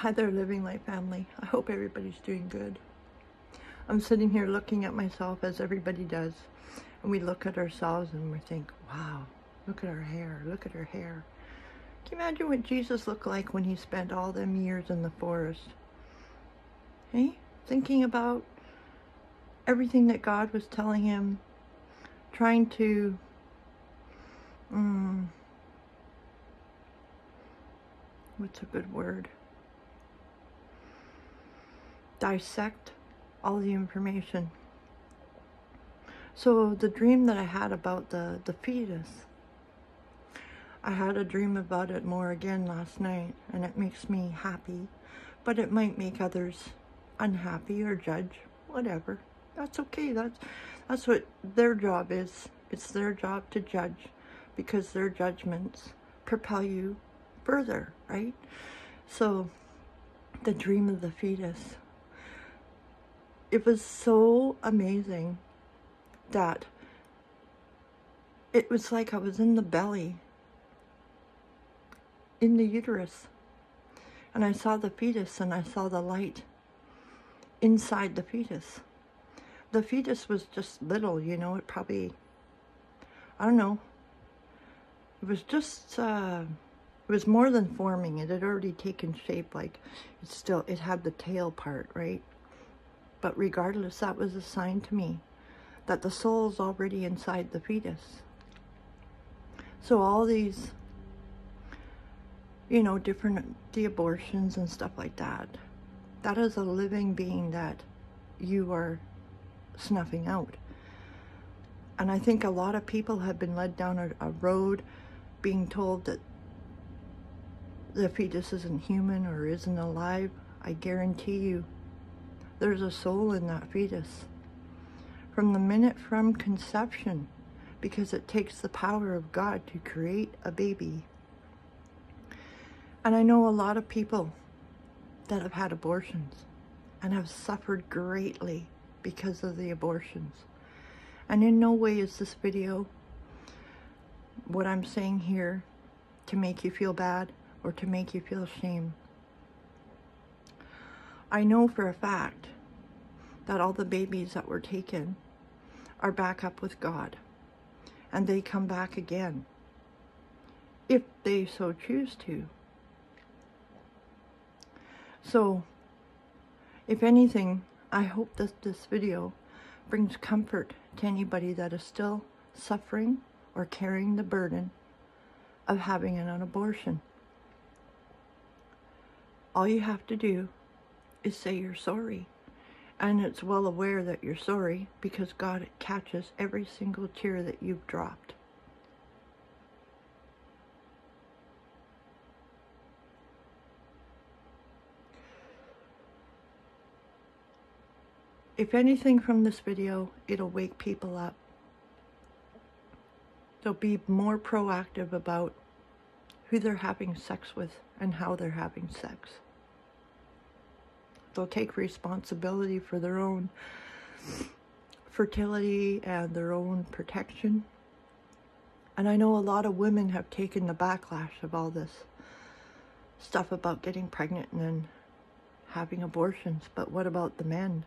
Hi there, Living Light family. I hope everybody's doing good. I'm sitting here looking at myself as everybody does, and we look at ourselves and we think, wow, look at our hair, look at her hair. Can you imagine what Jesus looked like when he spent all them years in the forest? Hey, thinking about everything that God was telling him, trying to what's a good word? Dissect all the information. So the dream that I had about the fetus, I had a dream about it more again last night, and it makes me happy, but it might make others unhappy or judge, whatever. That's okay. That's what their job is. It's their job to judge, because their judgments propel you further, right? So the dream of the fetus, it was so amazing that it was like I was in the belly, in the uterus, and I saw the fetus and I saw the light inside the fetus. The fetus was just little, you know, it probably, I don't know, it was just, it was more than forming. It had already taken shape, like it had the tail part, right? But regardless, that was a sign to me that the soul's already inside the fetus. So all these, you know, the abortions and stuff like that, that is a living being that you are snuffing out. And I think a lot of people have been led down a road being told that the fetus isn't human or isn't alive. I guarantee you, there's a soul in that fetus. From the minute from conception, because it takes the power of God to create a baby. And I know a lot of people that have had abortions and have suffered greatly because of the abortions. And in no way is this video, what I'm saying here, to make you feel bad or to make you feel shame. I know for a fact that all the babies that were taken are back up with God, and they come back again if they so choose to. So if anything, I hope that this video brings comfort to anybody that is still suffering or carrying the burden of having an abortion. All you have to do is say you're sorry. And it's well aware that you're sorry, because God catches every single tear that you've dropped. If anything from this video, it'll wake people up. They'll be more proactive about who they're having sex with and how they're having sex. They'll take responsibility for their own fertility and their own protection. And I know a lot of women have taken the backlash of all this stuff about getting pregnant and then having abortions. But what about the men?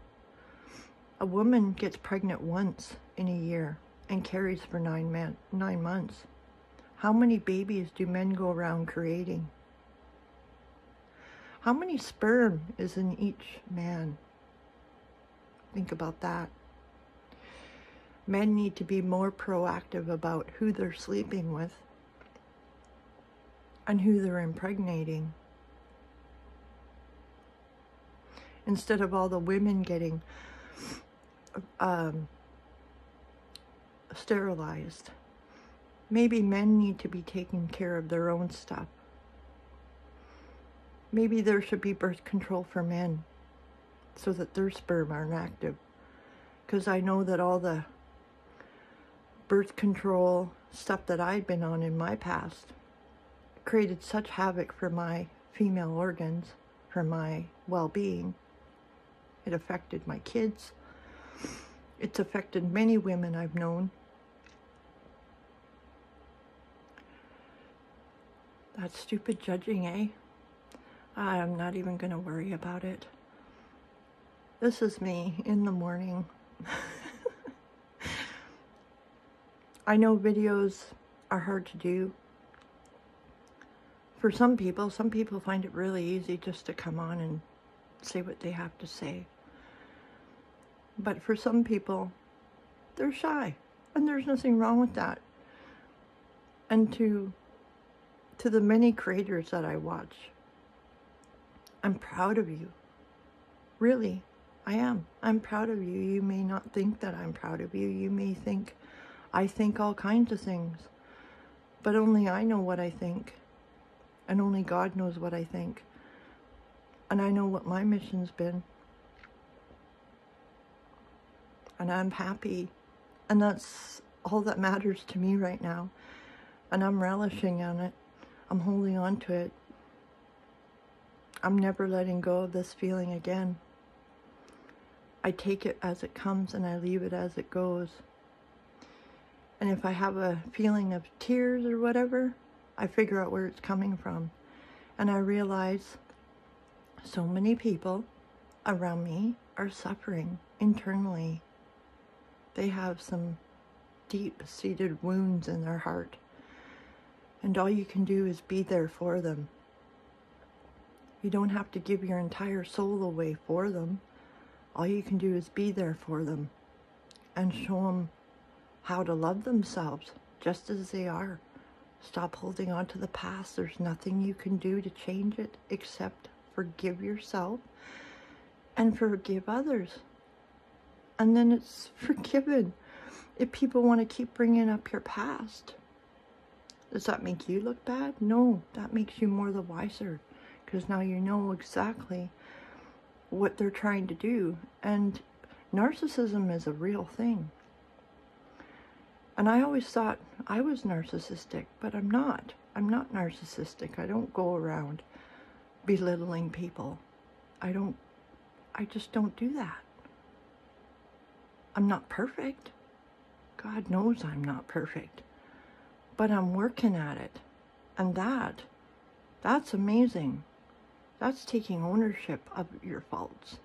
A woman gets pregnant once in a year and carries for 9 months. How many babies do men go around creating? How many sperm is in each man? Think about that. Men need to be more proactive about who they're sleeping with and who they're impregnating. Instead of all the women getting sterilized. Maybe men need to be taking care of their own stuff. Maybe there should be birth control for men so that their sperm aren't active. Because I know that all the birth control stuff that I'd been on in my past created such havoc for my female organs, for my well-being. It affected my kids. It's affected many women I've known. That stupid judging, eh? I'm not even going to worry about it. This is me in the morning. I know videos are hard to do. For some people find it really easy just to come on and say what they have to say. But for some people, they're shy, and there's nothing wrong with that. And to the many creators that I watch, I'm proud of you. Really, I am. I'm proud of you. You may not think that I'm proud of you. You may think I think all kinds of things, but only I know what I think, and only God knows what I think. And I know what my mission's been. And I'm happy. And that's all that matters to me right now. And I'm relishing on it. I'm holding on to it. I'm never letting go of this feeling again. I take it as it comes and I leave it as it goes. And if I have a feeling of tears or whatever, I figure out where it's coming from. And I realize so many people around me are suffering internally. They have some deep-seated wounds in their heart. And all you can do is be there for them. You don't have to give your entire soul away for them. All you can do is be there for them and show them how to love themselves just as they are. Stop holding on to the past. There's nothing you can do to change it except forgive yourself and forgive others. And then it's forgiven. If people want to keep bringing up your past, does that make you look bad? No, that makes you more the wiser, because now you know exactly what they're trying to do. And narcissism is a real thing. And I always thought I was narcissistic, but I'm not. I'm not narcissistic. I don't go around belittling people. I just don't do that. I'm not perfect. God knows I'm not perfect. But I'm working at it. And that's amazing. That's taking ownership of your faults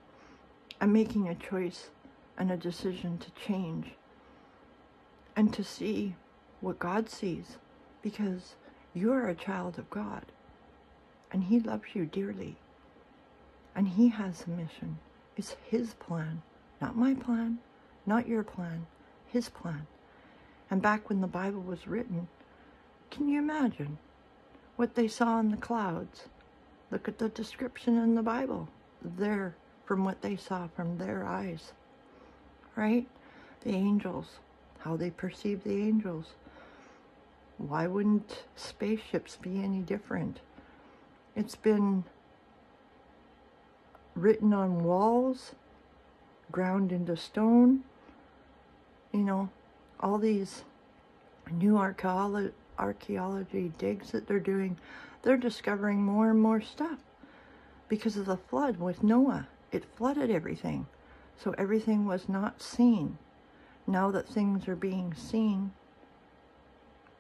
and making a choice and a decision to change and to see what God sees, because you're a child of God and He loves you dearly and He has a mission. It's His plan, not my plan, not your plan, His plan. And back when the Bible was written, can you imagine what they saw in the clouds? Look at the description in the Bible there from what they saw from their eyes, right? The angels, how they perceive the angels. Why wouldn't spaceships be any different? It's been written on walls, ground into stone. You know, all these new archaeology digs that they're doing, they're discovering more and more stuff because of the flood with Noah. It flooded everything, so everything was not seen. Now that things are being seen,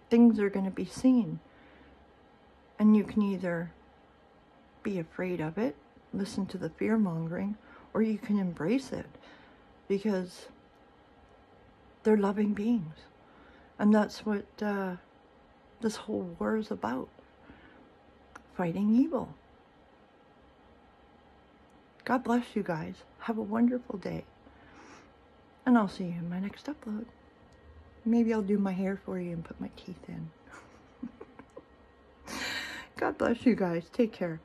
things are going to be seen. And you can either be afraid of it, listen to the fear-mongering, or you can embrace it, because they're loving beings. And that's what this whole war is about. Fighting evil. God bless you guys. Have a wonderful day. And I'll see you in my next upload. Maybe I'll do my hair for you and put my teeth in. God bless you guys. Take care.